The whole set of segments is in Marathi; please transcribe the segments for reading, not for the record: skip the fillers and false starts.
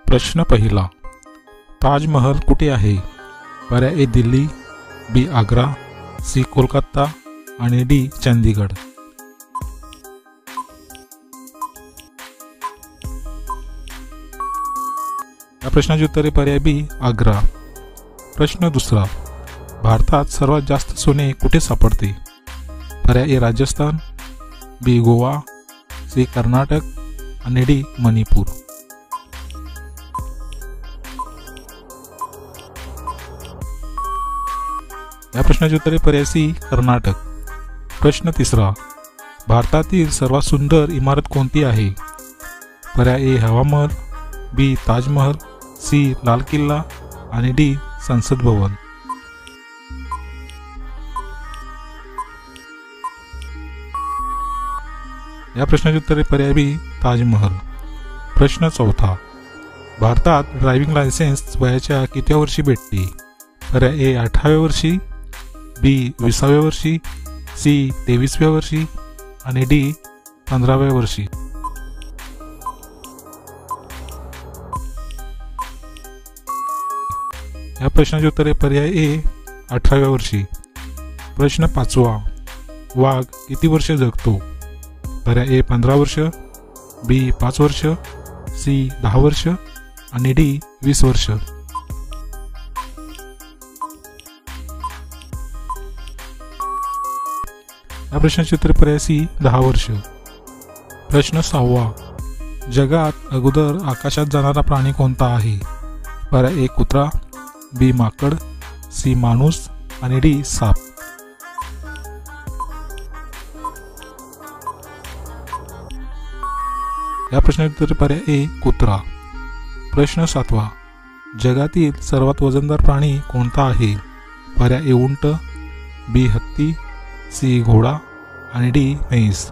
प्रश्न पहिला, ताजमहल कुठे आहे? पर्याय ए दिल्ली, बी आग्रा, सी कोलकाता आणि डी चंदीगड. या प्रश्नाचे उत्तर आहे पर्याय बी आग्रा. प्रश्न दुसरा, भारतात सर्वात जास्त सोने कुठे सापडते? पर्याय ए राजस्थान, बी गोवा, सी कर्नाटक आणि डी मणिपूर. या प्रश्नाचे उत्तर आहे पर्याय सी कर्नाटक. प्रश्न तिसरा, भारतातील सर्वात सुंदर इमारत कोणती आहे? पर्याय ए हवा महल, बी ताजमहल, सी लाल किल्ला आणि डी संसद भवन. या प्रश्नाचे उत्तर आहे पर्याय बी ताजमहल. प्रश्न चौथा, भारतात ड्रायव्हिंग लायसेन्स वयाच्या कितव्या वर्षी भेटते? पर्याय ए 18व्या वर्षी, बी 20व्या वर्षी, सी 23व्या वर्षी आणि डी 15व्या वर्षी. या प्रश्नाचे उत्तर आहे पर्याय ए 18व्या वर्षी. प्रश्न पाचवा, वाघ किती वर्ष जगतो? पर्याय ए 15 वर्ष, बी 5 वर्ष, सी 10 वर्ष आणि डी 20 वर्ष. या प्रश्नाचे उत्तर पर्याय सी 10 वर्ष. प्रश्न सहावा, जगात अगोदर आकाशात जाणारा प्राणी कोणता आहे? पर्याय ए कुत्रा, बी माकड, सी माणूस आणि डी साप. या प्रश्नाचे उत्तर पर्याय ए कुत्रा. प्रश्न सातवा, जगातील सर्वात वजनदार प्राणी कोणता आहे? पर्याय ए उंट, बी हत्ती, सी घोडा आणि डी म्हैस.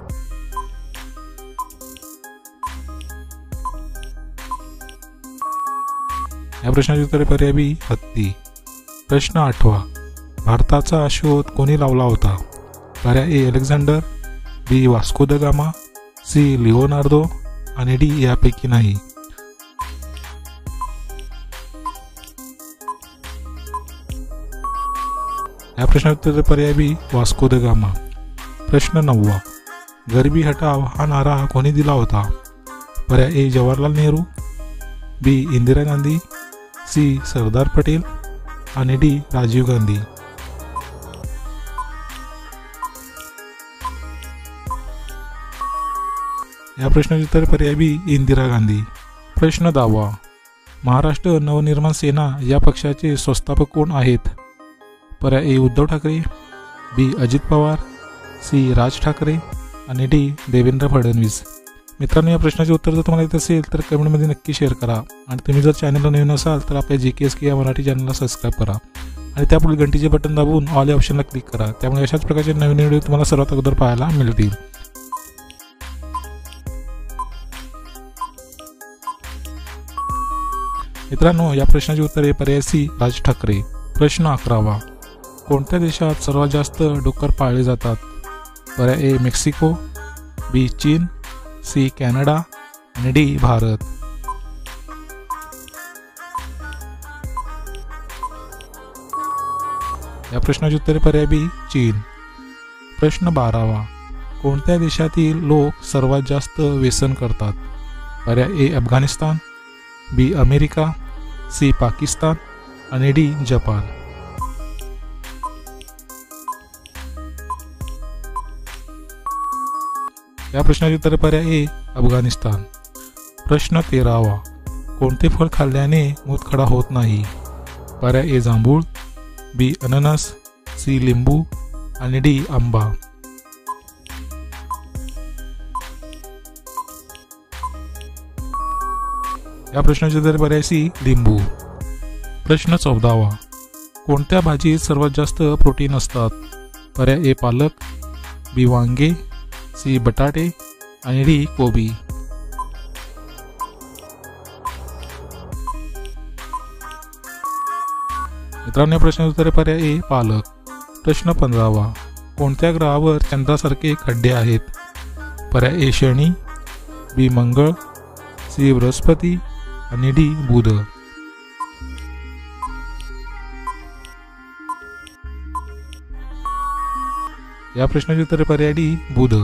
या प्रश्नाचे उत्तर पर्याय बी हत्ती. प्रश्न आठवा, भारताचा शोध कोणी लावला होता? पर्याय A Alexander, B Vasco da Gama, C Leonardo आणि डी यापैकी नाही. या प्रश्नाचे उत्तर पर्याय बी वास्को द गामा. प्रश्न नववा, गरिबी हटाव हा नारा कोणी दिला होता? पर्याय ए जवाहरलाल नेहरू, बी इंदिरा गांधी, सी सरदार पटेल आणि डी राजीव गांधी. या प्रश्नाचे उत्तर पर्याय बी इंदिरा गांधी. प्रश्न 10वा, महाराष्ट्र नवनिर्माण सेना या पक्षाचे संस्थापक कोण आहेत? पर्याय ए उद्धव ठाकरे, बी अजित पवार, सी राज ठाकरे आणि डी देवेंद्र फडणवीस. मित्रांनो, या प्रश्नाचे उत्तर जर तुम्हाला येत असेल तर कमेंटमध्ये नक्की शेअर करा आणि तुम्ही जर चॅनलला नवीन असाल तर आपल्या GKSK या मराठी चॅनलला सबस्क्राईब करा आणि त्यापुढे घंटीचे बटन दाबून ऑल या ऑप्शनला क्लिक करा. त्यामुळे अशाच प्रकारचे नवीन व्हिडिओ तुम्हाला सर्वात अगोदर पाहायला मिळतील. मित्रांनो, या प्रश्नाचे उत्तर आहे पर्याय सी राज ठाकरे. प्रश्न 11वा, कोणत्या देशात सर्वात जास्त डुक्कर पाळले जातात? पर्याय ए मेक्सिको, बी चीन, सी कॅनडा आणि डी भारत. या प्रश्नाचे उत्तर पर्याय बी चीन. प्रश्न 12वा, कोणत्या देशातील लोक सर्वात जास्त व्यसन करतात? पर्याय ए अफगाणिस्तान, बी अमेरिका, सी पाकिस्तान आणि डी जपान. या प्रश्नाचे उत्तर पर्याय ए अफगाणिस्तान. प्रश्न 13वा, कोणते फळ खाल्ल्याने मूतखडा होत नाही? पर्याय ए जांभूळ, बी अननस, सी लिंबू आणि डी आंबा. या प्रश्नाचे उत्तर पर्याय सी लिंबू. प्रश्न 14वा, कोणत्या भाजीत सर्वात जास्त प्रोटीन असतात? पर्याय ए पालक, बी वांगे, सी बटाटे आणि डी कोबी. मित्रांनो, प्रश्नाचे उत्तर पर्याय ए पालक. प्रश्न 15वा, कोणत्या ग्रहावर चंद्रासारखे खड्डे आहेत? पर्याय ए शनी, बी मंगळ, सी बृहस्पती आणि डी बुध. या प्रश्नाचे उत्तर पर्याय डी बुध.